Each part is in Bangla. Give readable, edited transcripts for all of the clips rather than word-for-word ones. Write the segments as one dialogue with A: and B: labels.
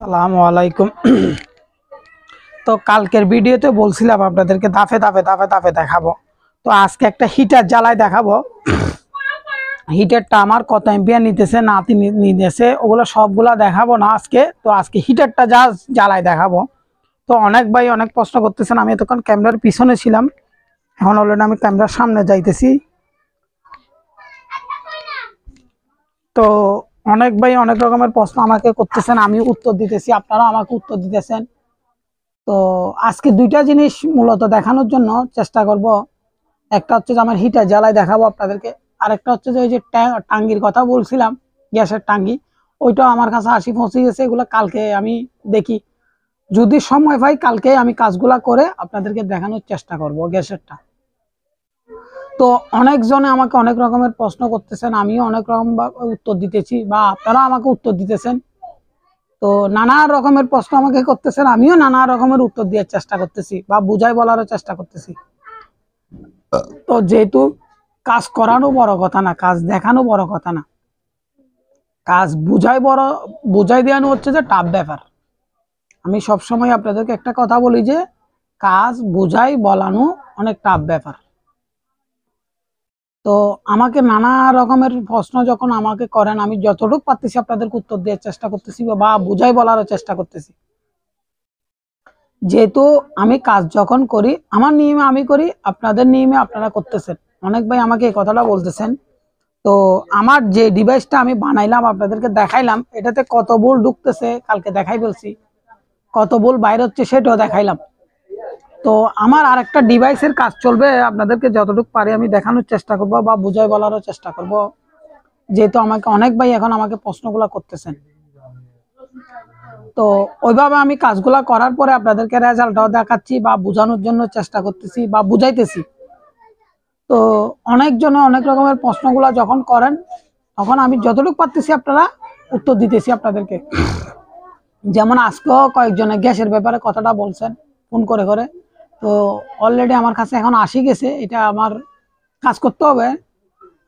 A: আসসালামু আলাইকুম। তো কালকের ভিডিওতে বলছিলাম আপনাদেরকে দাফে দাফে দাফে দাফে দেখাবো। তো আজকে একটা হিটার জ্বালায় দেখাবো। হিটারটা আমার কত এম্পিয়ার নিতেছে না নিতেছে ওগুলো সবগুলা দেখাবো না আজকে। তো আজকে হিটারটা যা জ্বালায় দেখাবো। তো অনেক ভাই অনেক প্রশ্ন করতেছেন। আমি তখন ক্যামেরার পিছনে ছিলাম, এখন অলরেডি আমি ক্যামেরার সামনে যাইতেছি। তো অনেক ভাই অনেক রকমের প্রশ্ন আমাকে করতেছেন, আমি উত্তর দিতেছি, আপনারা আমাকে উত্তর দিতেছেন। তো আজকে দুইটা জিনিস মূলত দেখানোর জন্য চেষ্টা করব। একটা হচ্ছে যে আমার হিটার জ্বালায় দেখাবো আপনাদেরকে, আর একটা হচ্ছে যে ওই যে টাঙ্গির কথা বলছিলাম, গ্যাসের টাঙ্গি, ওইটাও আমার কাছে আসি পৌঁছে গেছে। এগুলো কালকে আমি দেখি, যদি সময় পাই কালকে আমি কাজগুলা করে আপনাদেরকে দেখানোর চেষ্টা করব গ্যাসেরটা। তো অনেকজনে আমাকে অনেক রকমের প্রশ্ন করতেছেন, আমিও অনেক রকম উত্তর দিতেছি বা আপনারা আমাকে উত্তর দিতেছেন। তো নানা রকমের প্রশ্ন আমাকে করতেছেন, আমিও নানা রকমের উত্তর দেওয়ার চেষ্টা করতেছি বা বুঝাই বলারও চেষ্টা করতেছি। তো যেহেতু কাজ করানো বড় কথা না, কাজ দেখানো বড় কথা না, কাজ বুঝাই দেওয়ানো হচ্ছে যে টাফ ব্যাপার। আমি সবসময় আপনাদেরকে একটা কথা বলি যে কাজ বুঝাই বলানো অনেক টাফ ব্যাপার। তো আমাকে নানা রকমের প্রশ্ন যখন আমাকে করেন, আমি যতটুকু পারতেছি আপনাদেরকে উত্তর দেওয়ার চেষ্টা করতেছি বা বুঝাই বলারও চেষ্টা করতেছি। যেহেতু আমি কাজ যখন করি আমার নিয়মে আমি করি, আপনাদের নিয়মে আপনারা করতেছেন। অনেক ভাই আমাকে এই কথাটা বলতেছেন। তো আমার যে ডিভাইসটা আমি বানাইলাম আপনাদেরকে দেখাইলাম, এটাতে কত ভোল্ট ঢুকতেছে কালকে দেখাই বলছি, কত ভোল্ট বাইরে হচ্ছে সেটাও দেখাইলাম। তো আমার আরেকটা ডিভাইসের কাজ চলবে, আপনাদেরকে যতটুকু পারি আমি দেখানোর চেষ্টা করব বা বুঝাই বলারও চেষ্টা করব। যেহেতু আমাকে অনেক ভাই এখন আমাকে প্রশ্নগুলো করতেছেন, তো ওইভাবে আমি কাজগুলা করার পরে আপনাদেরকে রেজাল্টটাও দেখাচ্ছি বা বোঝানোর জন্য চেষ্টা করতেছি বা বুঝাইতেছি। তো অনেকজনে অনেক রকমের প্রশ্নগুলা যখন করেন, তখন আমি যতটুকু পারতেছি আপনারা উত্তর দিতেছি আপনাদেরকে। যেমন আজকেও কয়েকজনে গ্যাসের ব্যাপারে কথাটা বলছেন ফোন করে করে। তো অলরেডি আমার কাছে এখন আসি গেছে, এটা আমার কাজ করতে হবে।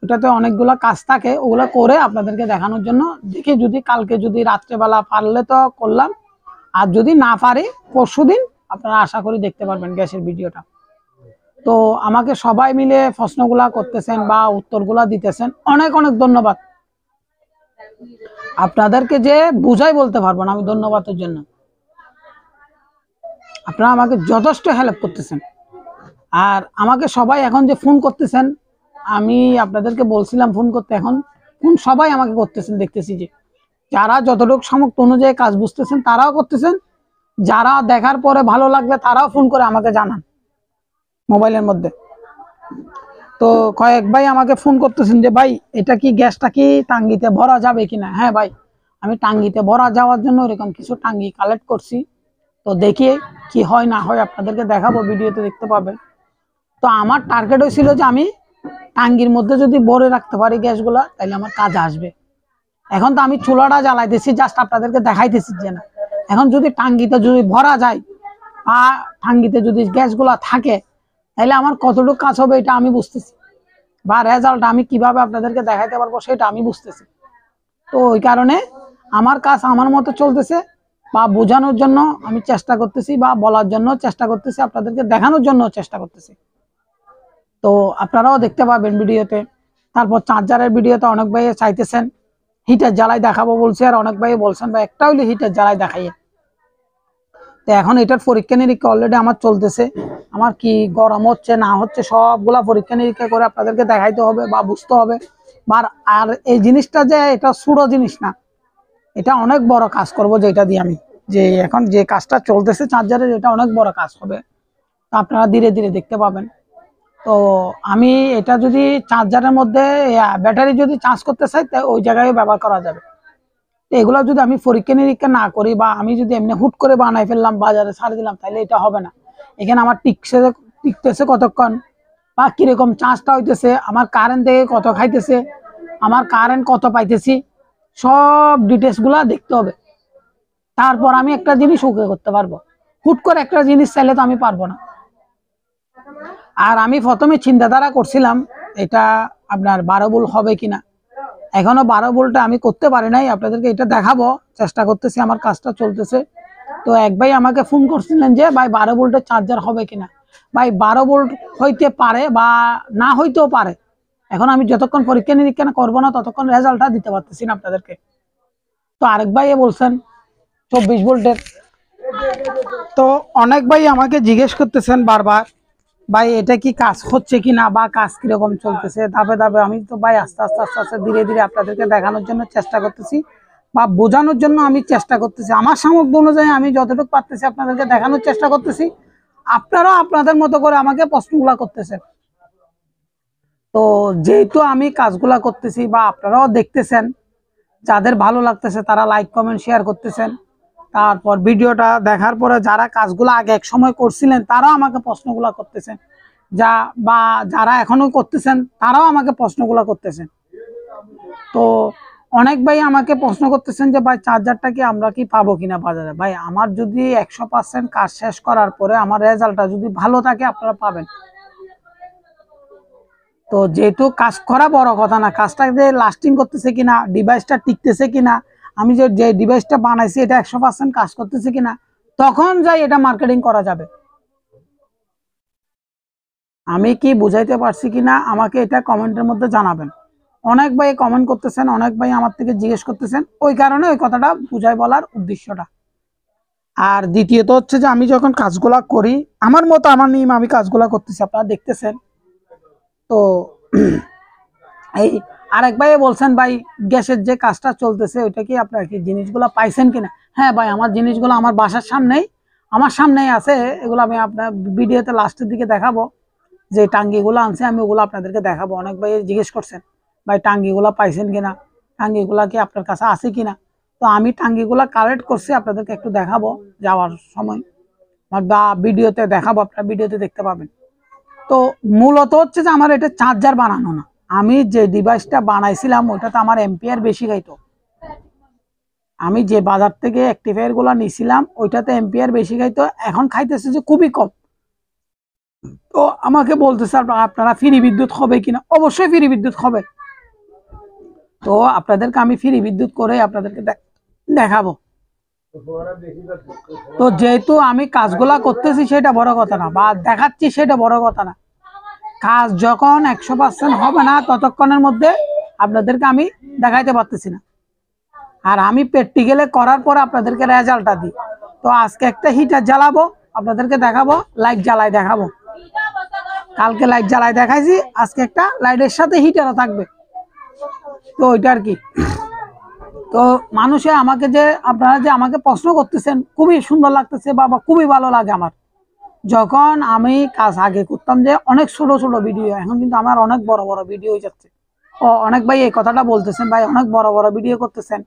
A: ওটাতে অনেকগুলো কাজ থাকে, ওগুলো করে আপনাদেরকে দেখানোর জন্য দেখি, যদি কালকে যদি রাত্রেবেলা পারলে তো করলাম, আর যদি না পারি পরশুদিন আপনারা আশা করি দেখতে পারবেন গ্যাসের ভিডিওটা। তো আমাকে সবাই মিলে প্রশ্নগুলা করতেছেন বা উত্তরগুলা দিতেছেন, অনেক অনেক ধন্যবাদ আপনাদেরকে। যে বুঝাই বলতে পারবো না আমি ধন্যবাদের জন্য। আপনারা আমাকে যথেষ্ট হেল্প করতেছেন। আর আমাকে সবাই এখন যে ফোন করতেছেন, আমি আপনাদেরকে বলছিলাম ফোন করতে, এখন ফোন সবাই আমাকে করতেছেন। দেখতেছি যে যারা যতটুকু সামর্থ্য অনুযায়ী কাজ বুঝতেছেন তারাও করতেছেন, যারা দেখার পরে ভালো লাগবে তারাও ফোন করে আমাকে জানান মোবাইলের মধ্যে। তো কয়েক ভাই আমাকে ফোন করতেছেন যে ভাই এটা কি গ্যাসটা কি টাঙ্গিতে ভরা যাবে কিনা। হ্যাঁ ভাই, আমি টাঙ্গিতে ভরা যাওয়ার জন্য এরকম কিছু টাঙ্গি কালেক্ট করছি। তো দেখি কি হয় না হয় আপনাদেরকে দেখাবো, ভিডিওতে দেখতে পাবেন। তো আমার টার্গেট হয়েছিল যে আমি টাঙ্গির মধ্যে যদি ভরে রাখতে পারি গ্যাসগুলা, তাহলে আমার কাজ আসবে। এখন তো আমি চুলাটা জ্বালাইতেছি, জাস্ট আপনাদেরকে দেখাইতেছি যে না, এখন যদি টাঙ্গিতে যদি ভরা যায় বা টাঙ্গিতে যদি গ্যাসগুলা থাকে, তাহলে আমার কতটুকু কাজ হবে এটা আমি বুঝতেছি, বা রেজাল্ট আমি কিভাবে আপনাদেরকে দেখাইতে পারবো সেটা আমি বুঝতেছি। তো ওই কারণে আমার কাজ আমার মতো চলতেছে, বা বোঝানোর জন্য আমি চেষ্টা করতেছি বা বলার জন্য চেষ্টা করতেছি, আপনাদেরকে দেখানোর জন্য চেষ্টা করতেছি। তো আপনারাও দেখতে পাবেন ভিডিওতে। তারপর চার্জারের ভিডিওতে অনেক ভাই চাইতেছেন হিটার জ্বালাই দেখাবো বলছে, আর অনেক ভাই বলছেন ভাই একটা হইলে হিটার জ্বালাই দেখাইয়ে। তো এখন এটার পরীক্ষা নিরীক্ষা অলরেডি আমার চলতেছে, আমার কি গরম হচ্ছে না হচ্ছে সবগুলা পরীক্ষা নিরীক্ষা করে আপনাদেরকে দেখাইতে হবে বা বুঝতে হবে। আর এই জিনিসটা যে এটা ছোটো জিনিস না, এটা অনেক বড় কাজ করব যেটা দিয়ে আমি, যে এখন যে কাজটা চলতেছে চার্জারের, এটা অনেক বড় কাজ হবে। তা আপনারা ধীরে ধীরে দেখতে পাবেন। তো আমি এটা যদি চার্জারের মধ্যে ব্যাটারি যদি চার্জ করতে চাই, তাই ওই জায়গায় ব্যবহার করা যাবে। এগুলো যদি আমি পরীক্ষা নিরীক্ষা না করি বা আমি যদি এমনি হুট করে বানাই ফেললাম বাজারে ছাড়ে দিলাম, তাহলে এটা হবে না। এখানে আমার টিকতেছে কতক্ষণ বা কিরকম চার্জটা হইতেছে, আমার কারেন্ট থেকে কত খাইতেছে, আমার কারেন্ট কত পাইতেছি, সব ডিটেলসগুলো দেখতে হবে। তারপর আমি একটা জিনিস ওকে করতে পারবো। হুট করে একটা জিনিস চাইলে তো আমি পারবো না। আর আমি প্রথমে চিন্তাধারা করছিলাম এটা আপনার 12 ভোল্ট হবে কিনা, এখনো 12 ভোল্টে আমি করতে পারি নাই, আপনাদেরকে এটা দেখাবো, চেষ্টা করতেছি, আমার কাজটা চলতেছে। তো এক ভাই আমাকে ফোন করছিলেন যে ভাই 12 ভোল্টের চার্জার হবে কিনা। ভাই 12 ভোল্ট হইতে পারে বা না হইতেও পারে, এখন আমি যতক্ষণ পরীক্ষা নিরীক্ষা করবো না ততক্ষণ রেজাল্টটা দিতে পারতেছি না আপনাদেরকে। তো আরেক ভাই বলছেন 24 ভোল্টের। তো অনেক ভাই আমাকে জিজ্ঞেস করতেছেন বারবার, ভাই এটা কি কাজ হচ্ছে কিনা বা কাজ কিরকম চলতেছে ধাপে ধাপে। আমি তো ভাই আস্তে আস্তে আস্তে আস্তে ধীরে ধীরে আপনাদেরকে দেখানোর জন্য চেষ্টা করতেছি বা বোঝানোর জন্য আমি চেষ্টা করতেছি, আমার সামর্থ্য অনুযায়ী আমি যতটুকু পারতেছি আপনাদেরকে দেখানোর চেষ্টা করতেছি। আপনারাও আপনাদের মতো করে আমাকে প্রশ্নগুলা করতেছেন। তো যেহেতু আমি কাজগুলা করতেছি বা আপনারাও দেখতেছেন, যাদের ভালো লাগতেছে তারা লাইক কমেন্ট শেয়ার করতেছেন। তারপর ভিডিওটা দেখার পরে যারা কাজগুলো আগে এক সময় করছিলেন তারাও আমাকে প্রশ্নগুলো করতেছেন, যা বা যারা এখনো করতেছেন তারাও আমাকে প্রশ্নগুলো করতেছেন। তো অনেক ভাই আমাকে প্রশ্ন করতেছেন যে ভাই চার্জারটা কি আমরা কি পাবো কিনা বাজারে। ভাই আমার যদি 100% কাজ শেষ করার পরে আমার রেজাল্টটা যদি ভালো থাকে আপনারা পাবেন। তো যেহেতু কাজ করা বড় কথা না, কাজটা যে লাস্টিং করতেছে কিনা, ডিভাইসটা টিকতেছে কিনা, আমি যে ডিভাইসটা বানাইছি এটা 100% কাজ করতেছে কিনা, তখন যাই এটা মার্কেটিং করা যাবে। আমি কি বুঝাইতে পারছি কিনা আমাকে এটা কমেন্টের মধ্যে জানাবেন। অনেক ভাই কমেন্ট করতেছেন, অনেক ভাই আমার থেকে জিজ্ঞেস করতেছেন, ওই কারণে ওই কথাটা বুঝাই বলার উদ্দেশ্যটা। আর দ্বিতীয়ত হচ্ছে যে আমি যখন কাজগুলা করি আমার মতো আমার নিয়ম আমি কাজগুলা করতেছি, আপনারা দেখতেছেন। তো এই আরেক ভাই বলছেন ভাই গ্যাসের যে কাজটা চলতেছে ওইটা কি আপনার কি জিনিসগুলো পাইছেন কিনা। হ্যাঁ ভাই, আমার জিনিসগুলো আমার বাসার সামনেই আছে, এগুলো আমি আপনার ভিডিওতে লাস্টের দিকে দেখাবো। যে টাঙ্গিগুলো আনছে আমি ওগুলো আপনাদেরকে দেখাবো। অনেক ভাই জিজ্ঞেস করছেন ভাই টাঙ্গিগুলো পাইছেন কিনা, টাঙ্গিগুলা কি আপনার কাছে আছে কিনা। তো আমি টাঙ্গিগুলা কালেক্ট করছি, আপনাদেরকে একটু দেখাবো যাওয়ার সময় বা ভিডিওতে দেখাবো, আপনারা ভিডিওতে দেখতে পাবেন। তো মূলত হচ্ছে যে আমার এটা চার্জার বানানো না, আমি যে ডিভাইসটা বানাইছিলাম ওইটাতে আমার এম্পিয়ার বেশি খাইতো। আমি যে বাজার থেকে অ্যাক্টিফায়ার গুলা নিছিলাম ওইটাতে এম্পিয়ার বেশি খাইতো, এখন খাইতেছে যে খুবই কম। তো আমাকে বলতেছে আপনারা ফ্রি বিদ্যুৎ হবে কিনা। অবশ্যই ফ্রি বিদ্যুৎ হবে। তো আপনাদেরকে আমি ফ্রি বিদ্যুৎ করে আপনাদেরকে দেখাবো। তো যেহেতু আমি কাজগুলা করতেছি সেটা বড় কথা না, বা দেখাচ্ছি সেটা বড় কথা না। কাজ যখন 100% হবে না ততক্ষণের মধ্যে আপনাদেরকে আমি দেখাইতে পারতেছি না। আর আমি প্র্যাকটিক্যালে করার পর আপনাদেরকে রেজাল্টটা দিই। তো আজকে একটা হিটার জ্বালাবো, আপনাদেরকে দেখাবো, লাইট জ্বালাই দেখাবো। কালকে লাইট জ্বালাই দেখাইছি, আজকে একটা লাইটের সাথে হিটারও থাকবে। তো ওইটা আর কি। তো মানুষে আমাকে যে আপনারা যে আমাকে প্রশ্ন করতেছেন খুবই সুন্দর লাগতেছে বা খুবই ভালো লাগে আমার। যখন আমি কাজ আগে করতাম যে অনেক ছোট ছোট ভিডিও, এখন কিন্তু আমার অনেক বড় বড় ভিডিও হয়ে যাচ্ছে। ও অনেক ভাই এই কথাটা বলতেছেন, ভাই অনেক বড় বড় ভিডিও করতেছেন,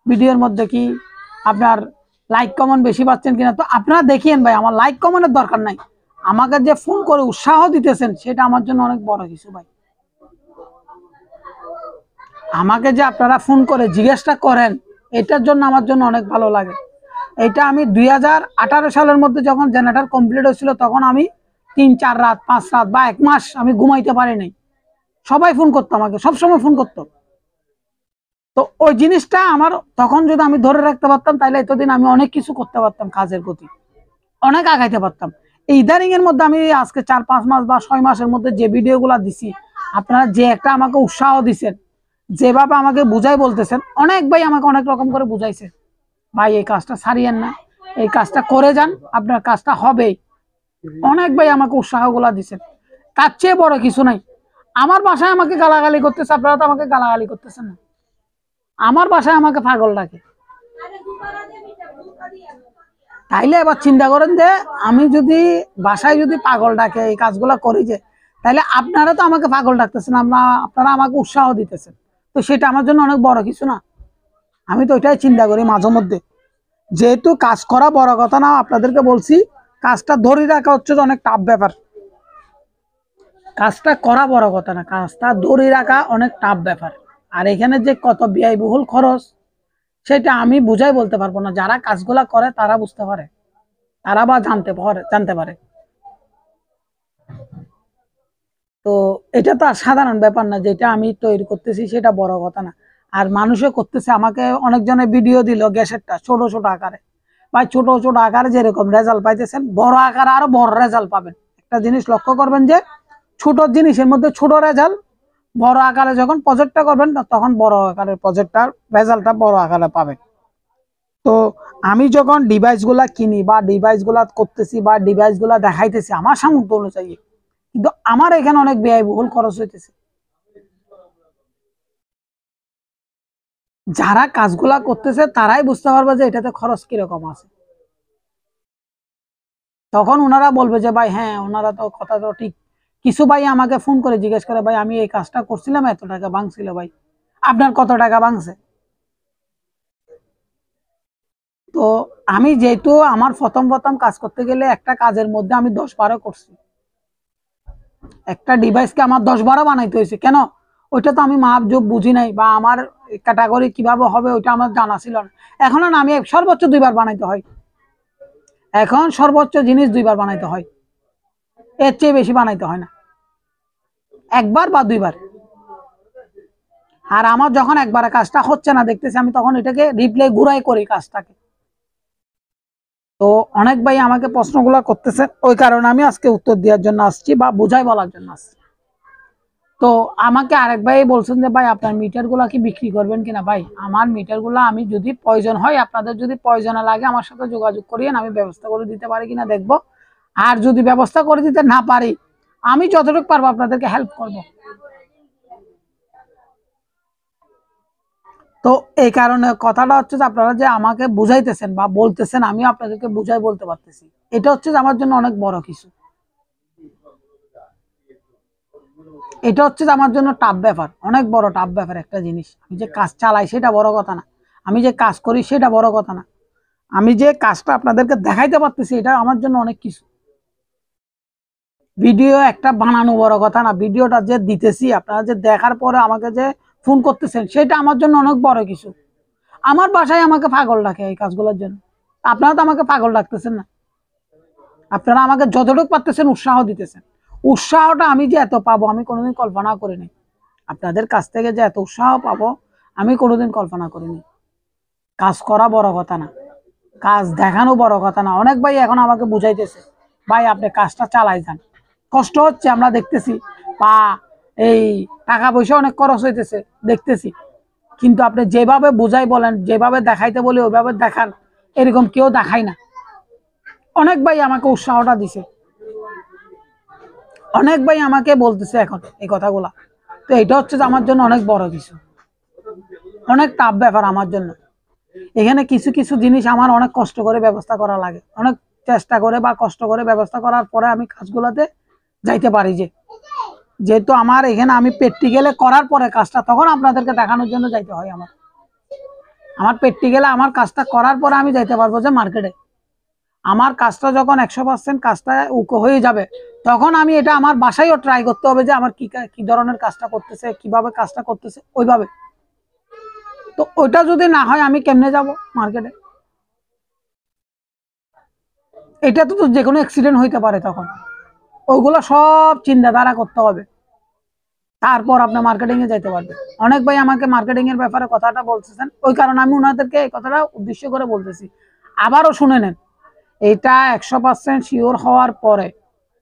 A: ভিডিওর মধ্যে কি আপনার লাইক কমেন্ট বেশি পাচ্ছেন কিনা। তো আপনারা দেখিয়েন ভাই, আমার লাইক কমেন্টের দরকার নাই, আমাকে যে ফোন করে উৎসাহ দিতেছেন সেটা আমার জন্য অনেক বড় কিছু ভাই। আমাকে যে আপনারা ফোন করে জিজ্ঞেসটা করেন এটার জন্য আমার জন্য অনেক ভালো লাগে। এটা আমি 2018 সালের মধ্যে যখন জেনারেটর কমপ্লিট হয়েছিল তখন আমি 3-4 রাত 5 রাত বা 1 মাস আমি ঘুমাইতে পারি নাই। সবাই ফোন করতো আমাকে, সবসময় ফোন করতো। তো ওই জিনিসটা আমার তখন যদি আমি ধরে রাখতে পারতাম তাহলে এতদিন আমি অনেক কিছু করতে পারতাম, কাজের প্রতি অনেক আগাইতে পারতাম। এই ইদারিং এর মধ্যে আমি আজকে 4-5 মাস বা 6 মাসের মধ্যে যে ভিডিওগুলো দিছি, আপনারা যে একটা আমাকে উৎসাহ দিচ্ছেন, যেভাবে আমাকে বুঝাই বলতেছেন, অনেক ভাই আমাকে অনেক রকম করে বুঝাইছে, ভাই এই কাজটা ছাড়িয়েন না, এই কাজটা করে যান, আপনার কাজটা হবেই। অনেক ভাই আমাকে উৎসাহগুলা দিচ্ছেন। তার চেয়ে বড় কিছু নাই। আমার বাসায় আমাকে গালাগালি করতেছে, আপনারা তো আমাকে গালাগালি করতেছেন না। আমার বাসায় আমাকে পাগল ডাকে। তাইলে এবার চিন্তা করেন যে আমি যদি বাসায় যদি পাগল ডাকে এই কাজগুলো করি যে, তাহলে আপনারা তো আমাকে পাগল ডাকতেছেন, আপনারা আমাকে উৎসাহ দিতেছেন। তো সেটা আমার জন্য অনেক বড় কিছু না। আমি তো ওইটাই চিন্তা করি মাঝে মধ্যে, যেহেতু কাজ করা বড় কথা না, আপনাদেরকে বলছি কাজটা ধরে রাখা হচ্ছে অনেক টাফ ব্যাপার। কাজটা করা বড় কথা না, কাজটা ধরে রাখা অনেক টাফ ব্যাপার। আর এখানে যে কত ব্যয়বহুল খরচ সেটা আমি বুঝাই বলতে পারবো না, যারা কাজগুলা করে তারা বুঝতে পারে, তারা বা জানতে পারে। তো এটা তো আর সাধারণ ব্যাপার না, যেটা আমি তৈরি করতেছি সেটা বড় কথা না। আর মানুষে করতেছে, আমাকে অনেকজনে ভিডিও দিল গ্যাসেরটা ছোট ছোট আকারে। ভাই ছোট ছোট আকারে যেরকম রেজাল্ট পাইতেছেন, বড় আকারে আরো বড় রেজাল্ট পাবেন। একটা জিনিস লক্ষ্য করবেন যে ছোট জিনিসের মধ্যে ছোট রেজাল্ট, বড় আকারে যখন প্রজেক্টটা করবেন তখন বড় আকারের প্রজেক্টটার রেজাল্টটা বড় আকারে পাবেন। তো আমি যখন ডিভাইস গুলা কিনি বা ডিভাইস গুলা করতেছি বা ডিভাইস গুলা দেখাইতেছি আমার সামর্থ্য অনুযায়ী, কিন্তু আমার এখানে অনেক ব্যয়বহুল খরচ হইতেছে। যারা কাজগুলা করতেছে তারাই বুঝতে পারবে যে এটাতে খরচ কিরকম আছে। তখন ওনারা বলবে যে ভাই হ্যাঁ, ওনারা তো কথা তো ঠিক। কিছু ভাই আমাকে ফোন করে জিজ্ঞেস করে, ভাই আমি এই কাজটা করছিলাম, এত টাকা ভাঙছিল, ভাই আপনার কত টাকা ভাঙছে? তো আমি যেহেতু আমার প্রথম প্রথম কাজ করতে গেলে একটা কাজের মধ্যে আমি 10-12 করছি, একটা ডিভাইসকে আমার 10-12 বানাইতে হয়েছে। কেন? ওইটা তো আমি মাপ যোগ বুঝি নাই, বা আমার ক্যাটাগরি কিভাবে হবে ওইটা আমার জানা ছিল না। এখন না, আমি সর্বোচ্চ 2বার বানাইতে হয়। এখন সর্বোচ্চ জিনিস 2বার বানাইতে হয়, এর চেয়ে বেশি বানাইতে হয় না, 1বার বা 2বার। আর আমার যখন একবারে কাজটা হচ্ছে না দেখতেছি, আমি তখন এটাকে রিপ্লে ঘুরাই করি কাজটাকে। তো অনেক ভাই আমাকে প্রশ্নগুলো করতেছে, ওই কারণে আমি আজকে উত্তর দেওয়ার জন্য আসছি বা বুঝাই বলার জন্য আসছি। তো আমাকে আরেক ভাই বলছেন যে ভাই আপনার মিটার গুলা কি বিক্রি করবেন কিনা। ভাই আমার মিটার গুলা আমি যদি প্রয়োজন হয়, আপনাদের যদি প্রয়োজনে লাগে আমার সাথে যোগাযোগ করিয়েন, আমি ব্যবস্থা করে দিতে পারি কিনা দেখবো। আর যদি ব্যবস্থা করে দিতে না পারি, আমি যতটুকু পারবো আপনাদেরকে হেল্প করব। তো এই কারণে কথাটা হচ্ছে যে আপনারা যে আমাকে বুঝাইতেছেন বা বলতেছেন, আমি আপনাদেরকে বুঝাই বলতে পারতেছি, এটা হচ্ছে যে আমার জন্য অনেক বড় কিছু। এটা হচ্ছে যে আমার জন্য টাফ ব্যাপার, অনেক বড় টাফ ব্যাপার একটা জিনিস। আমি যে কাজ চালাই সেটা বড় কথা না, আমি যে কাজ করি সেটা বড় কথা না, আমি যে কাজটা আপনাদেরকে দেখাইতে পারতেছি এটা আমার জন্য অনেক কিছু। ভিডিও একটা বানানো বড় কথা না, ভিডিওটা যে দিতেছি আপনারা যে দেখার পরে আমাকে যে ফোন করতেছেন সেটা আমার জন্য অনেক বড় কিছু। আমার বাসায় আমাকে পাগল ডাকে এই কাজগুলোর জন্য, আপনারা তো আমাকে পাগল ডাকতেছেন না। আপনারা আমাকে যতটুকু পারতেছেন উৎসাহ দিতেছেন। উৎসাহটা আমি যে এত পাবো আমি কোনোদিন কল্পনা করিনি। আপনাদের কাছ থেকে যে এত উৎসাহ পাবো আমি কোনোদিন কল্পনা করিনি। কাজ করা বড় কথা না, কাজ দেখানো বড় কথা না। অনেক ভাই এখন আমাকে বুঝাইতেছে, ভাই আপনি কাজটা চালাই যান, কষ্ট হচ্ছে আমরা দেখতেছি, বা এই টাকা পয়সা অনেক খরচ হইতেছে দেখতেছি, কিন্তু আপনি যেভাবে বুঝাই বলেন, যেভাবে দেখাইতে বলি ওইভাবে দেখান, এরকম কেউ দেখায় না। অনেক ভাই আমাকে উৎসাহটা দিছে, অনেক ভাই আমাকে বলতেছে এখন এই কথাগুলা। তো এটা হচ্ছে যে আমার জন্য অনেক বড় কিছু, অনেক টাফ ব্যাপার আমার জন্য। এখানে কিছু কিছু জিনিস আমার অনেক কষ্ট করে ব্যবস্থা করা লাগে, অনেক চেষ্টা করে বা কষ্ট করে ব্যবস্থা করার পরে আমি কাজগুলোতে যাইতে পারি। যেহেতু আমার এখানে আমি প্র্যাকটিক্যালে করার পরে কাজটা তখন আপনাদেরকে দেখানোর জন্য যাইতে হয়। আমার প্র্যাকটিক্যালে আমার কাজটা করার পরে আমি যাইতে পারবো যে মার্কেটে। আমার কাজটা যখন 100% কাজটা উকো হয়ে যাবে, তখন আমি এটা আমার বাসায়ও ট্রাই করতে হবে যে আমার কি ধরনের কাজটা করতেছে, কিভাবে কাজটা করতেছে ওইভাবে। তো ওইটা যদি না হয় আমি কেমনে যাব মার্কেটে? এটা তো যে কোনো অ্যাক্সিডেন্ট হইতে পারে, তখন ওইগুলো সব চিন্তাধারা করতে হবে, তারপর আপনি মার্কেটিং এ যাইতে পারবেন। অনেক ভাই আমাকে মার্কেটিং এর ব্যাপারে কথাটা বলতেছেন, ওই কারণে আমি ওনাদেরকে এই কথাটা উদ্দেশ্য করে বলতেছি। আবারও শুনে নেন, এটা 100% শিওর হওয়ার পরে,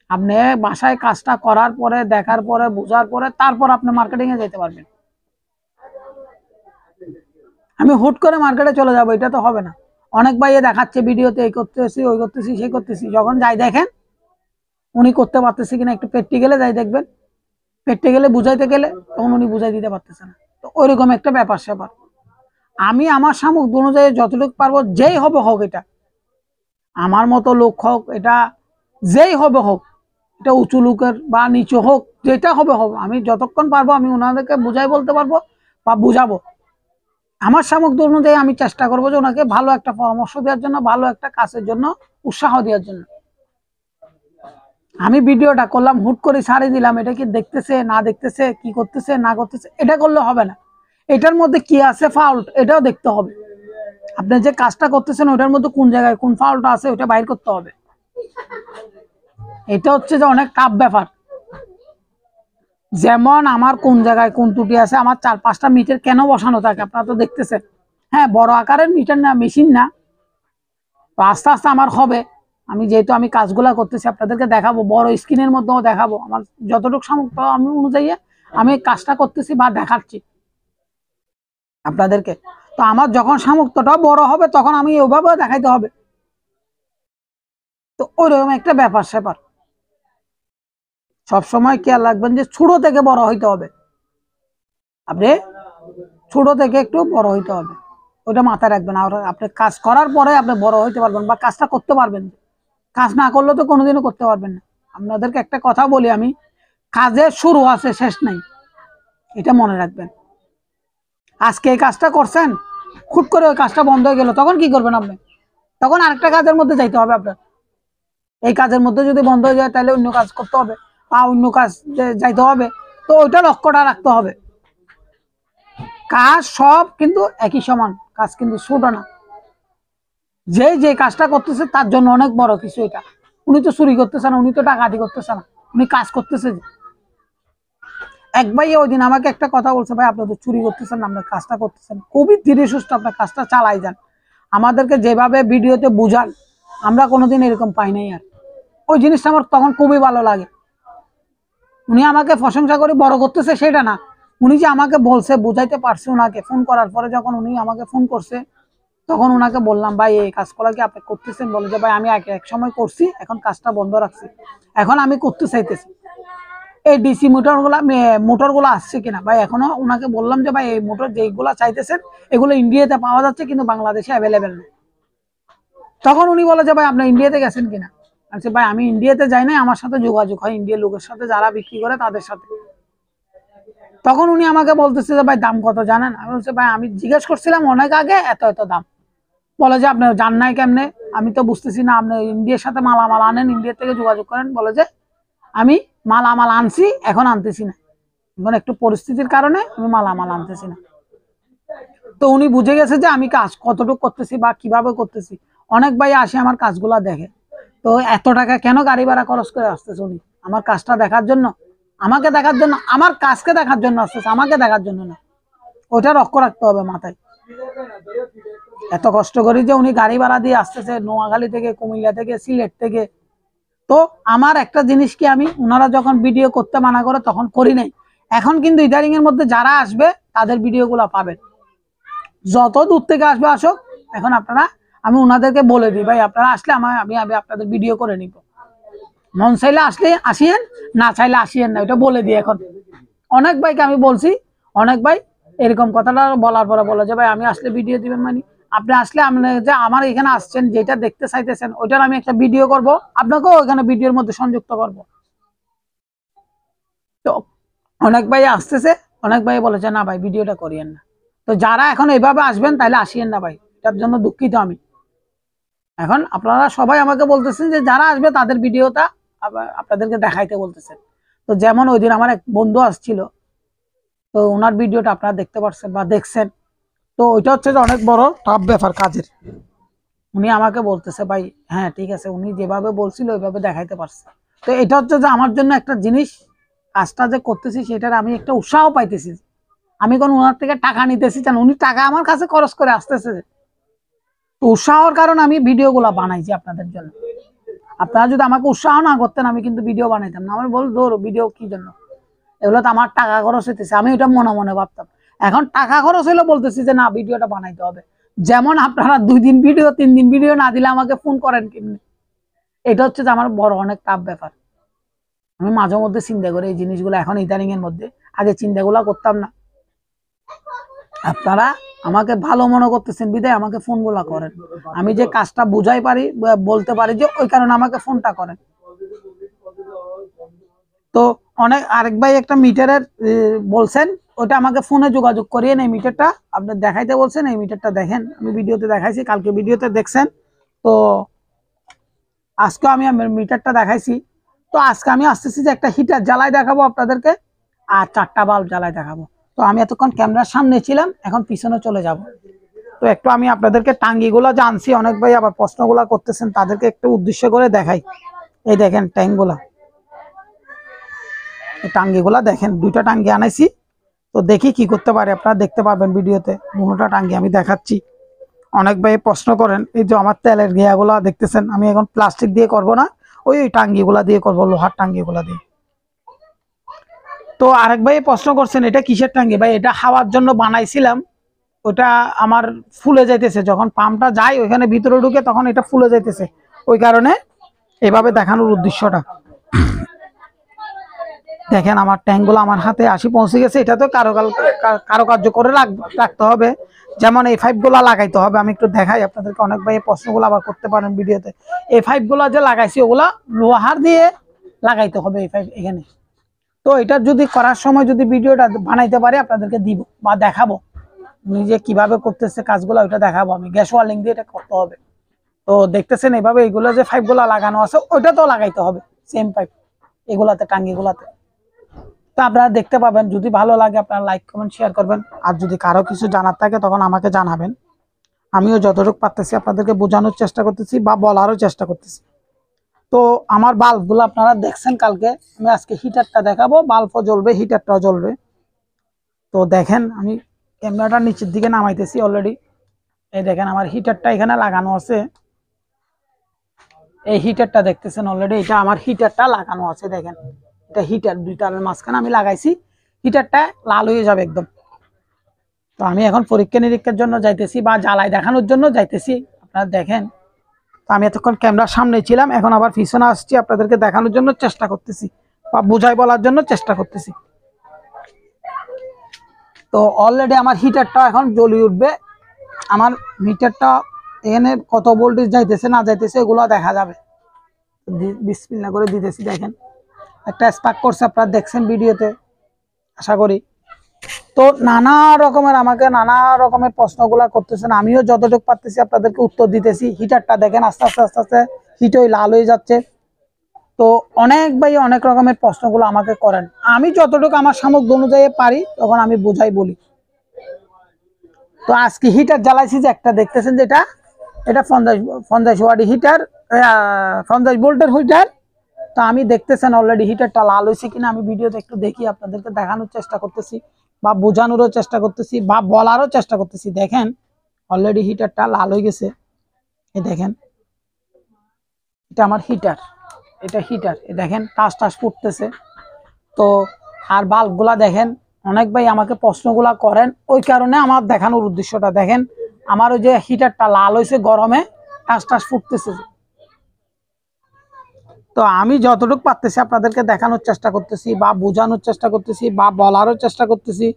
A: আপনি বাসায় কাজটা করার পরে, দেখার পরে, বোঝার পরে, তারপর আপনি মার্কেটিং এ যেতে পারবেন। আমি হুট করে মার্কেটে চলে যাবো এটা তো হবে না। অনেক ভাই দেখাচ্ছে ভিডিওতে এই করতেছি, ওই করতেছি, সেই করতেছি, যখন যাই দেখেন উনি করতে পারতেছে কিনা একটু প্র্যাকটিক্যালে যাই দেখবেন, প্র্যাকটিক্যালে বুঝাইতে গেলে তখন উনি বুঝাই দিতে পারতেছে না। তো ওইরকম একটা ব্যাপার স্যাপার। আমি আমার সামর্থ্য অনুযায়ী যতটুকু পারবো, যেই হবে হোক, এটা আমার মতো লোক হোক, এটা যেই হবে হোক, এটা উঁচু লোকের বা নিচু হোক, যেটা হবে হোক, আমি যতক্ষণ পারবো আমি ওনাদেরকে বুঝাই বলতে পারবো বা বুঝাবো। আমার সামর্থ্য অনুযায়ী আমি চেষ্টা করবো যে ওনাকে ভালো একটা পরামর্শ দেওয়ার জন্য, ভালো একটা কাজের জন্য উৎসাহ দেওয়ার জন্য। আমি ভিডিওটা করলাম, হুট করে ছাড়ে দিলাম, এটা কি দেখতেছে না দেখতেছে, কি করতেছে না করতেছে, এটা করলে হবে না। এটার মধ্যে কি আছে ফাউল্ট এটাও দেখতে হবে। আপনি যে কাজটা করতেছেন ওটার মধ্যে কোন জায়গায় কোন ফাউলটা আছে ওটা বাইর করতে হবে। এটা হচ্ছে যে অনেক টাফ ব্যাপার। যেমন আমার কোন জায়গায় কোন ত্রুটি আছে, আমার 4-5টা মিটার কেন বসানো থাকে আপনারা তো দেখতেছেন। হ্যাঁ, বড় আকারের মিটার না, মেশিন না, তো আস্তে আস্তে আমার হবে। আমি যেহেতু আমি কাজগুলা করতেছি আপনাদেরকে দেখাবো, বড় স্ক্রিনের মধ্যেও দেখাবো, আমার যতটুকু সামর্থ্য আমি অনুযায়ী আমি কাজটা করতেছি বা দেখাচ্ছি আপনাদেরকে। তো আমার যখন সামর্থ্যটা বড় হবে তখন আমি ওইভাবে দেখাইতে হবে। তো ওইরকম একটা ব্যাপার স্যাপার, সবসময় খেয়াল রাখবেন যে ছোট থেকে বড় হইতে হবে। আপনি ছোট থেকে একটু বড় হইতে হবে, ওইটা মাথায় রাখবেন। আর আপনি কাজ করার পরে আপনি বড় হইতে পারবেন বা কাজটা করতে পারবেন। কাজ না করলে তো কোনোদিনও করতে পারবেন না। আপনাদেরকে একটা কথা বলি আমি, কাজের শুরু আছে, শেষ নাই, এটা মনে রাখবেন। আজকে এই কাজটা করছেন, হুট করে ওই কাজটা বন্ধ হয়ে গেল, তখন কি করবেন আপনি? তখন আরেকটা কাজের মধ্যে যাইতে হবে আপনার। এই কাজের মধ্যে যদি বন্ধ হয়ে যায় তাহলে অন্য কাজ করতে হবে বা অন্য কাজ যাইতে হবে। তো ওইটা লক্ষ্যটা রাখতে হবে। কাজ সব কিন্তু একই সমান, কাজ কিন্তু ছোট না। যে কাজটা করতেছে তার জন্য অনেক বড় কিছু এটা। উনি তো চুরি করতেছে না, উনি তো ডাকাতি করতেছে না, উনি কাজ করতেছে। এক ভাই ওই দিন আমাকে একটা কথা বলছে, ভাই আপনি তো চুরি করতেছেন না, আপনার কাজটা করতেছেন, খুবই ধীরে সুস্থ আপনার কাজটা চালাই যান। আমাদেরকে যেভাবে ভিডিওতে বুঝান আমরা কোনোদিন এরকম পাই নাই। আর ওই জিনিসটা আমার তখন খুবই ভালো লাগে। উনি আমাকে প্রশংসা করে বড় করতেছে সেটা না, উনি যে আমাকে বলছে, বুঝাইতে পারছে। ওনাকে ফোন করার পরে যখন উনি আমাকে ফোন করছে তখন ওনাকে বললাম, ভাই এই কাজগুলো কি আপনি করতেছেন? বলে যে ভাই আমি এক সময় করছি, এখন কাজটা বন্ধ রাখছি, এখন আমি করতে চাইতেছি। এই ডিসি মোটরগুলো আসছে কিনা ভাই, এখনো ওনাকে বললাম যে ভাই এই মোটর যেগুলা চাইতেছেন এগুলো ইন্ডিয়াতে পাওয়া যাচ্ছে কিন্তু বাংলাদেশে অ্যাভেলেবেল নেই। তখন উনি বলে যে ভাই আপনি ইন্ডিয়াতে গেছেন কিনা? আচ্ছা ভাই আমি ইন্ডিয়াতে যাই নাই, আমার সাথে যোগাযোগ হয় ইন্ডিয়ার লোকের সাথে, যারা বিক্রি করে তাদের সাথে। তখন উনি আমাকে বলতেছে যে ভাই দাম কত জানেন? আমি বলছি ভাই আমি জিজ্ঞেস করছিলাম অনেক আগে, এত এত দাম। বলে যে আপনি জান নাই কেমনে? আমি তো বুঝতেছি না, আপনি ইন্ডিয়ার সাথে মালামাল আনেন, ইন্ডিয়া থেকে যোগাযোগ করেন। বলে যে আমি মালামাল আনছি, এখন আনতেছি না, এখন একটু পরিস্থিতির কারণে আমি মালামাল আনতেছি না। তো উনি বুঝে গেছে যে আমি কাজ কতটুকু করতেছি বা কিভাবে করতেছি। অনেক ভাই আসে আমার কাজগুলা দেখে, তো এত টাকা কেন গাড়ি ভাড়া খরচ করে আসতেছে উনি? আমার কাজটা দেখার জন্য, আমাকে দেখার জন্য, আমার কাজকে দেখার জন্য আসতেছে, আমাকে দেখার জন্য না। ওইটা লক্ষ্য রাখতে হবে মাথায়। এত কষ্ট করি যে উনি গাড়ি ভাড়া দিয়ে আসতেছে নোয়াখালী থেকে, কুমিল্লা থেকে, সিলেট থেকে। তো আমার একটা জিনিস কি, আমি ওনারা যখন ভিডিও করতে মানা করে তখন করি নাই। এখন কিন্তু ইদারিং এর মধ্যে যারা আসবে তাদের ভিডিওগুলো পাবেন। যত দূর থেকে আসবে আসুক, এখন আপনারা, আমি ওনাদেরকে বলে দিই ভাই আপনারা আসলে আমি আপনাদের ভিডিও করে নিব। মন চাইলে আসলে আসিয়েন, না চাইলে আসিয়েন না, এটা বলে দিই এখন। অনেক ভাইকে আমি বলছি, অনেক ভাই এরকম কথাটা বলার পরে বলে যে ভাই আমি আসলে ভিডিও দিবেন, মানে আপনি আসলে আপনি যে আমার এখানে আসছেন যেটা দেখতে চাইতেছেন ওইটার আমি একটা ভিডিও করব, আপনাকেও ওইখানে ভিডিওর মধ্যে সংযুক্ত করব। তো অনেক ভাই আসতেছে, অনেক ভাই বলেছে না ভাই ভিডিওটা করিয়েন না। তো যারা এখন এইভাবে আসবেন তাহলে আসিয়েন না ভাই, এটার জন্য দুঃখিত আমি। এখন আপনারা সবাই আমাকে বলতেছেন যে যারা আসবে তাদের ভিডিওটা আপনাদেরকে দেখাইতে বলতেছেন। তো যেমন ওই দিন আমার এক বন্ধু আসছিল, তো ওনার ভিডিওটা আপনারা দেখতে পাচ্ছেন বা দেখছেন। তো ওইটা হচ্ছে যে অনেক বড় টাফ ব্যাপার কাজের। উনি আমাকে বলতেছে ভাই হ্যাঁ ঠিক আছে, উনি যেভাবে বলছিল ওইভাবে দেখাইতে পারছে। তো এটা হচ্ছে যে আমার জন্য একটা জিনিস, কাজটা যে করতেছি সেটার আমি একটা উৎসাহ পাইতেছি। আমি কোন ওনার থেকে টাকা নিতেছি চান, উনি টাকা আমার কাছে খরচ করে আসতেছে। তো উৎসাহর কারণে আমি ভিডিওগুলো বানাইছি আপনাদের জন্য। আপনারা যদি আমাকে উৎসাহ না করতেন আমি কিন্তু ভিডিও বানাইতাম না। আমি বল ধরো ভিডিও কি জন্য, এগুলো তো আমার টাকা খরচ হইতেছে, আমি ওটা মনে মনে ভাবতাম। এখন টাকা খরচ হইলে বলতেছি যে না ভিডিওটা বানাইতে হবে। যেমন আপনারা 2 দিন ভিডিও 3 দিন ভিডিও না দিলে আমাকে ফোন করেন কেমনি? এটা হচ্ছে যে আমার বড় অনেক টাফ ব্যাপার। আমি মাঝে মধ্যে চিন্তা করি এই জিনিসগুলো, এখন ইদানিং এর মধ্যে, আগে চিন্তাগুলো করতাম না। আপনারা আমাকে ভালো মনে করতেছেন বিদায় আমাকে ফোনগুলা করেন। আমি যে কাজটা বুঝাই পারি, বলতে পারি যে ওই কারণে আমাকে ফোনটা করেন। তো অনেক আরেক ভাই একটা মিটারের বলছেন, ওটা আমাকে ফোনে যোগাযোগ করিয়ে এই মিটারটা আপনি দেখাইতে বলছেন, এই মিটারটা দেখেন, আমি ভিডিওতে দেখাইছি, কালকে ভিডিওতে দেখছেন। তো আজকে আমি মিটারটা দেখাইছি। তো আজকে আমি আসতেছি যে একটা হিটার জ্বালাই দেখাবো আপনাদেরকে, আর 4টা বাল্ব জ্বালাই দেখাবো। তো আমি এতক্ষণ ক্যামেরার সামনে ছিলাম, এখন পিছনে চলে যাব। তো একটু আমি আপনাদেরকে টাঙ্গিগুলো জানছি, অনেক ভাই আবার প্রশ্নগুলো করতেছেন, তাদেরকে একটু উদ্দেশ্য করে দেখাই। এই দেখেন ট্যাঙ্কগুলা, এই টাঙ্গিগুলা দেখেন, দুইটা টাঙ্গি আনাইছি। তো দেখি কি করতে পারে, আপনারা দেখতে পাবেন ভিডিওতে। দুটোটা টাঙ্গি আমি দেখাচ্ছি। অনেক ভাই প্রশ্ন করেন, এই যে আমার তেলের ঘিয়াগুলা দেখতেছেন, আমি এখন প্লাস্টিক দিয়ে করব না, ওই টাঙ্গিগুলা দিয়ে করব, লোহার টাঙ্গিগুলা দিয়ে। তো আরেক ভাই প্রশ্ন করছেন এটা কিসের টাঙ্গি? ভাই এটা হাওয়ার জন্য বানাইছিলাম, ওটা আমার ফুলে যাইতেছে, যখন পাম্পটা যায় ওইখানে ভিতরে ঢুকে তখন এটা ফুলে যাইতেছে, ওই কারণে এভাবে দেখানোর উদ্দেশ্যটা। দেখেন আমার ট্যাঙ্কগুলো আমার হাতে আসি পৌঁছে গেছে। এটা তো কারুকার্য করে রাখতে হবে, যেমন এই পাইপগুলো লাগাইতে হবে। আমি একটু দেখাই আপনাদেরকে, অনেক ভাই এই প্রশ্নগুলো আবার করতে পারেন ভিডিওতে। এই পাইপগুলো যে লাগাইছি ওগুলা লোহার দিয়ে লাগাইতে হবে এই পাইপ এখানে। তো এটা যদি করার সময় যদি ভিডিওটা বানাইতে পারি আপনাদেরকে দিব বা দেখাবো, নিজে কিভাবে করতেছে কাজগুলো ওইটা দেখাবো। আমি গ্যাস ওয়ার্লিং দিয়ে এটা করতে হবে। তো দেখতেছেন এইভাবে এইগুলো যে পাইপগুলো লাগানো আছে ওইটা তো লাগাইতে হবে, সেম পাইপ এগুলাতে, টাঙ্গিগুলাতে। তো আপনারা দেখতে পাবেন। যদি ভালো লাগে আপনারা লাইক কমেন্ট শেয়ার করবেন। আর যদি কারো কিছু জানার থাকে তখন আমাকে জানাবেন। আমিও যতটুকু পারতেছি আপনাদেরকে বোঝানোর চেষ্টা করতেছি বা বলারও চেষ্টা করতেছি। তো আমার বাল্বগুলো আপনারা দেখছেন কালকে, আমি আজকে হিটারটা দেখাবো। বাল্বও জ্বলবে, হিটারটাও জ্বলবে। তো দেখেন আমি ক্যামেরাটা নিচের দিকে নামাইতেছি অলরেডি। এই দেখেন আমার হিটারটা এখানে লাগানো আছে। এই হিটারটা দেখতেছেন অলরেডি, এটা আমার হিটারটা লাগানো আছে। দেখেন এটা হিটার, দুই তারের মাঝখানে আমি লাগাইছি। হিটারটা লাল হয়ে যাবে একদম। তো আমি এখন পরীক্ষা নিরীক্ষার জন্য যাইতেছি বা জ্বালাই দেখানোর জন্য যাইতেছি, আপনারা দেখেন। তো আমি এতক্ষণ ক্যামেরার সামনে ছিলাম, এখন আবার পিছনে আসছি, আপনাদেরকে দেখানোর জন্য চেষ্টা করতেছি বা বুঝাই বলার জন্য চেষ্টা করতেছি। তো অলরেডি আমার হিটারটা এখন জ্বলে উঠবে। আমার মিটারটা এখানে কত ভোল্টেজ যাইতেছে না যাইতেছে এগুলো দেখা যাবে। বিসমিল্লাহ করে দিতেছি। দেখেন একটা স্পার্ক করছে, আপনারা দেখছেন ভিডিওতে আশা করি। তো নানা রকমের প্রশ্নগুলা করতেছেন, আমিও যতটুকু পারতেছি আপনাদেরকে উত্তর দিতেছি। হিটারটা দেখেন আস্তে আস্তে আস্তে আস্তে হিট হয়ে লাল হয়ে যাচ্ছে। তো অনেক ভাই অনেক রকমের প্রশ্নগুলো আমাকে করেন, আমি যতটুকু আমার সামর্থ্য অনুযায়ী পারি তখন আমি বুঝাই বলি। তো আজকে হিটার জ্বালাইছি যে একটা, দেখতেছেন যে এটা 50 ওয়াট হিটার, 50 ভোল্টের হিটার। তো আমি দেখতেছেন অলরেডি হিটারটা লাল হয়েছে কিনা, আমি ভিডিওতে একটু দেখি, আপনাদেরকে দেখানোর চেষ্টা করতেছি বা বোঝানোরও চেষ্টা করতেছি বা বলারও চেষ্টা করতেছি। দেখেন অলরেডি হিটারটা লাল হয়ে গেছে। এই দেখেন এটা আমার হিটার, এটা হিটার। এই দেখেন টাস টাস ফুটতেছে। তো আর বাল্বগুলা দেখেন, অনেক ভাই আমাকে প্রশ্নগুলা করেন, ওই কারণে আমার দেখানোর উদ্দেশ্যটা। দেখেন আমার ওই যে হিটারটা লাল হয়েছে গরমে, টাস টাস ফুটতেছে। তো আমি যতটুকু পারতেছি আপনাদেরকে দেখানোর চেষ্টা করতেছি বা বোঝানোর চেষ্টা করতেছি বা বলারও চেষ্টা করতেছি।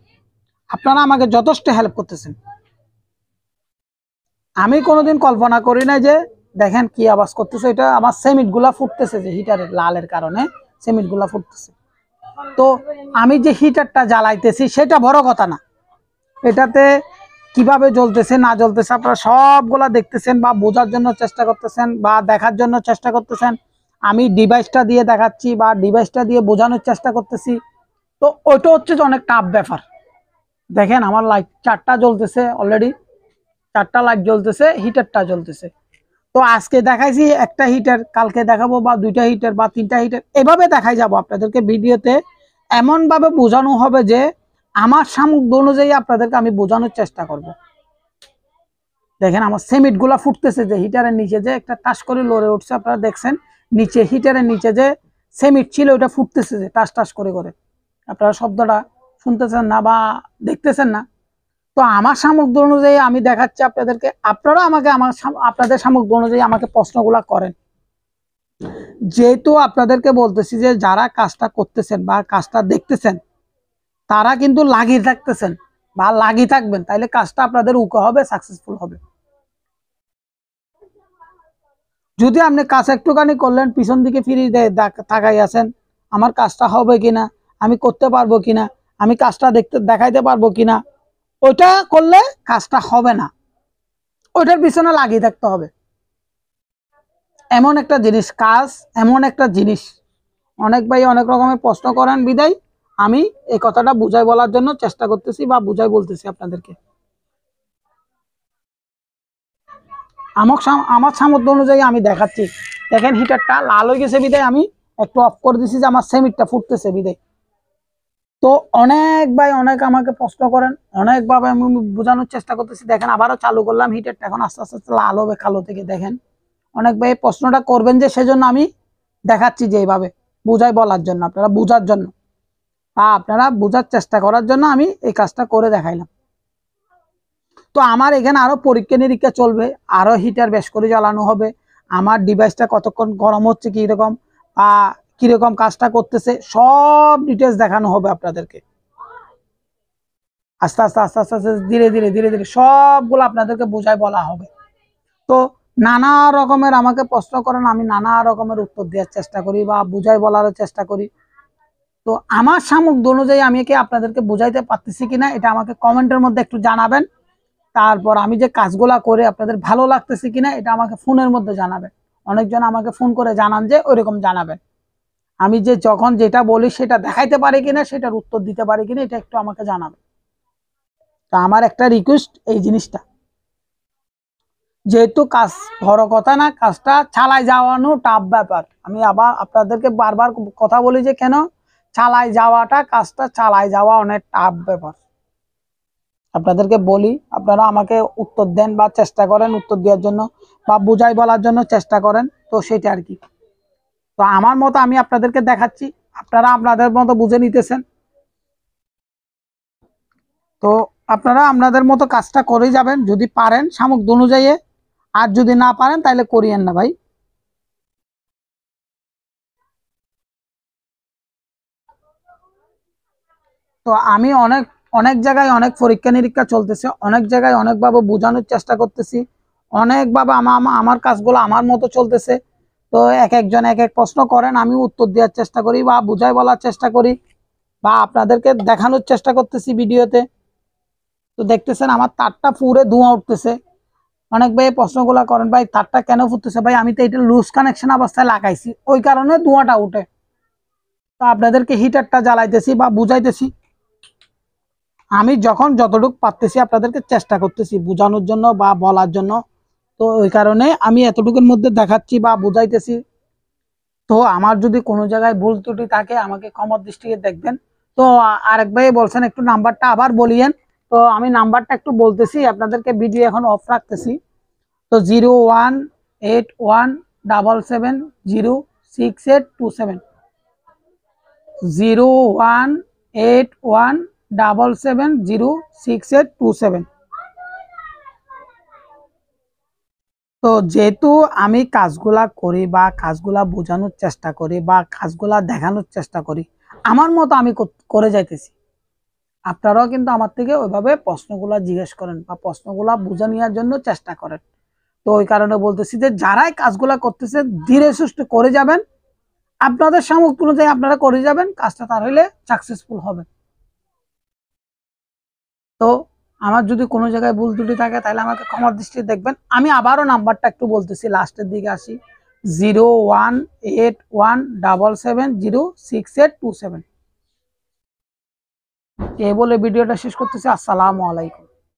A: আপনারা আমাকে যথেষ্ট হেল্প করতেছেন। আমি কোনোদিন কল্পনা করি না যে দেখেন কি আওয়াজ করতেছে, এটা আমার সেমিট গুলা ফুটতেছে, যে হিটারের লালের কারণে সেমিট গুলা ফুটতেছে। তো আমি যে হিটারটা জ্বালাইতেছি সেটা বড় কথা না, এটাতে কিভাবে জ্বলতেছে না জ্বলতেছে আপনারা সবগুলা দেখতেছেন বা বোঝার জন্য চেষ্টা করতেছেন বা দেখার জন্য চেষ্টা করতেছেন। আমি ডিভাইসটা দিয়ে দেখাচ্ছি বা ডিভাইসটা দিয়ে বোঝানোর চেষ্টা করতেছি। তো ওইটা হচ্ছে যে অনেক টাফ ব্যাপার। দেখেন আমার লাইট 4টা জ্বলতেছে অলরেডি, 4টা লাইট জ্বলতেছে, হিটারটা জ্বলতেছে। তো আজকে দেখাইছি একটা হিটার, কালকে দেখাবো বা 2টা হিটার বা 3টা হিটার, এভাবে দেখাই যাব আপনাদেরকে ভিডিওতে। এমন ভাবে বোঝানো হবে যে আমার সামর্থ্য অনুযায়ী আপনাদেরকে আমি বোঝানোর চেষ্টা করব। দেখেন আমার সেমিট গুলা ফুটতেছে, যে হিটারের নিচে যে একটা টাস করে লড়ে উঠছে, আপনারা দেখছেন নিচে হিটারের নিচে যে সেমিট ছিল ওটা ফুটতেছে যে টাস টাস করে করে। আপনারা শব্দটা শুনতেছেন না বা দেখতেছেন না। তো আমার সামর্থ্য অনুযায়ী আমি দেখাচ্ছি আপনাদেরকে, আপনারা আমাকে আপনাদের সামর্থ্য অনুযায়ী আমাকে প্রশ্নগুলা করেন। যেহেতু আপনাদেরকে বলতেছি যে যারা কাজটা করতেছেন বা কাজটা দেখতেছেন তারা কিন্তু লাগিয়ে থাকতেছেন বা লাগিয়ে থাকবেন, তাইলে কাজটা আপনাদের উকে হবে, সাকসেসফুল হবে। যদি আপনি কাজ একটুখানি করলেন পিছন দিকে ফিরে তাকাই আছেন, আমার কাজটা হবে কিনা, আমি করতে পারবো কিনা, আমি কাজটা দেখাইতে পারবো কিনা, ওইটা করলে কাজটা হবে না, ওইটার পিছনে লাগিয়ে থাকতে হবে। এমন একটা জিনিস কাজ, এমন একটা জিনিস। অনেক ভাই অনেক রকমের প্রশ্ন করেন বিদায় আমি এই কথাটা বুঝাই বলার জন্য চেষ্টা করতেছি বা বুঝাই বলতেছি আপনাদেরকে। আমার সামর্থ্য অনুযায়ী আমি দেখাচ্ছি। দেখেন হিটারটা লাল হয়ে গেছে বিদায় আমি একটু অফ করে দিছি, যে আমার সেমিটটা ফুটতেছে বিদায়। তো অনেক ভাই অনেক আমাকে প্রশ্ন করেন, অনেকভাবে আমি বোঝানোর চেষ্টা করতেছি। দেখেন আবারও চালু করলাম হিটারটা, এখন আস্তে আস্তে লাল হবে কালো থেকে। দেখেন অনেক ভাই প্রশ্নটা করবেন যে, সেজন্য আমি দেখাচ্ছি যে এইভাবে বুঝাই বলার জন্য, আপনারা বুঝার জন্য বা আপনারা বুঝার চেষ্টা করার জন্য আমি এই কাজটা করে দেখাইলাম। তো আমার এখানে আরো পরীক্ষা নিরীক্ষা চলবে, আরো হিটার বেশ করে জ্বালানো হবে, আমার ডিভাইসটা কতক্ষণ গরম হচ্ছে, কিরকম কিরকম কাজটা করতেছে, সব ডিটেলস দেখানো হবে আপনাদেরকে। আস্তে আস্তে আস্তে আস্তে আস্তে ধীরে ধীরে ধীরে ধীরে সবগুলো আপনাদেরকে বোঝায় বলা হবে। তো নানা রকমের আমাকে প্রশ্ন করেন, আমি নানা রকমের উত্তর দেওয়ার চেষ্টা করি বা বুঝাই বলার চেষ্টা করি। তো আমার সামর্থ্য অনুযায়ী আমি কি আপনাদেরকে বুঝাইতে পারতেছি কিনা এটা আমাকে কমেন্টের মধ্যে একটু জানাবেন। তারপর আমি যে কাজগুলা করে আপনাদের ভালো লাগতেছে কিনা এটা আমাকে ফোনের মধ্যে জানাবেন। অনেকজন আমাকে ফোন করে জানান যে ওইরকম জানাবেন। আমি যে যখন যেটা বলি সেটা দেখাইতে পারি কিনা, সেটার উত্তর দিতে পারি কিনা, এটা একটু আমাকে জানাবেন। তা আমার একটা রিকোয়েস্ট, এই জিনিসটা যেহেতু কাজ বড় কথা না, কাজটা চালাই যাওয়ানো টাফ ব্যাপার। আমি আবার আপনাদেরকে বারবার কথা বলি যে কেন চালাই যাওয়াটা, কাজটা চালাই যাওয়া অনেক টাফ ব্যাপার। আপনাদেরকে বলি, আপনারা আমাকে উত্তর দেন বা চেষ্টা করেন উত্তর দেওয়ার জন্য বা বুঝাই বলার জন্য চেষ্টা করেন। তো সেটা আর কি। তো আমার মতো আমি আপনাদেরকে দেখাচ্ছি, আপনারা আপনাদের মতো বুঝে নিতেছেন। তো আপনারা আপনাদের মতো কাজটা করে যাবেন যদি পারেন সামর্থ্য অনুযায়ী, আর যদি না পারেন তাহলে করিয়েন না ভাই। তো আমি অনেক অনেক জায়গায় অনেক পরীক্ষা নিরীক্ষা চলতেছে, অনেক জায়গায় অনেকভাবে বোঝানোর চেষ্টা করতেছি, অনেকভাবে আমার কাজগুলো আমার মতো চলতেছে। তো এক একজন এক এক প্রশ্ন করেন, আমি উত্তর দেওয়ার চেষ্টা করি বা বুঝাই বলার চেষ্টা করি বা আপনাদেরকে দেখানোর চেষ্টা করতেছি ভিডিওতে। তো দেখতেছেন আমার তারটা পুরে ধোঁয়া উঠতেছে। অনেক ভাই প্রশ্নগুলো করেন, ভাই তারটা কেন ফুটতেছে? ভাই আমি তো এটা লুজ কানেকশন অবস্থায় লাগাইছি, ওই কারণে ধোঁয়াটা উঠে। তো আপনাদেরকে হিটারটা জ্বালাইতেছি বা বুঝাইতেছি, আমি যখন যতটুকু পারতেছি আপনাদেরকে চেষ্টা করতেছি বোঝানোর জন্য বা বলার জন্য। তো ওই কারণে আমি এতটুকুর মধ্যে দেখাচ্ছি বা বুঝাইতেছি। তো আমার যদি কোনো জায়গায় ভুল ত্রুটি থাকে আমাকে ক্ষমার দৃষ্টিতে দেখবেন। তো আরেক ভাই বলছেন একটু নাম্বারটা আবার বলিয়েন। তো আমি নাম্বারটা একটু বলতেছি আপনাদেরকে, ভিডিও এখন অফ রাখতেছি। তো 018177076827, 018177076827। তো যেহেতু আমি কাজগুলা করি বা কাজগুলা বোঝানোর চেষ্টা করি বা কাজগুলা দেখানোর চেষ্টা করি, আমার মতো আমি করে যাইতেছি। আপনারাও কিন্তু আমার থেকে ওইভাবে প্রশ্নগুলা জিজ্ঞেস করেন বা প্রশ্নগুলা বুঝে নেওয়ার জন্য চেষ্টা করেন। তো ওই কারণে বলতেছি যে যারাই কাজগুলা করতেছে ধীরে সুস্থে করে যাবেন, আপনাদের সামর্থ্য অনুযায়ী আপনারা করে যাবেন, কাজটা তার হলে সাকসেসফুল হবে। তো আমার যদি কোনো জায়গায় ভুল ত্রুটি থাকে তাহলে আমাকে ক্ষমার দৃষ্টিতে দেখবেন। আমি আবারও নাম্বারটা একটু বলতেছি, লাস্টের দিকে আসি, 018177076827। এই বলে ভিডিওটা শেষ করতেছি। আসসালামু আলাইকুম।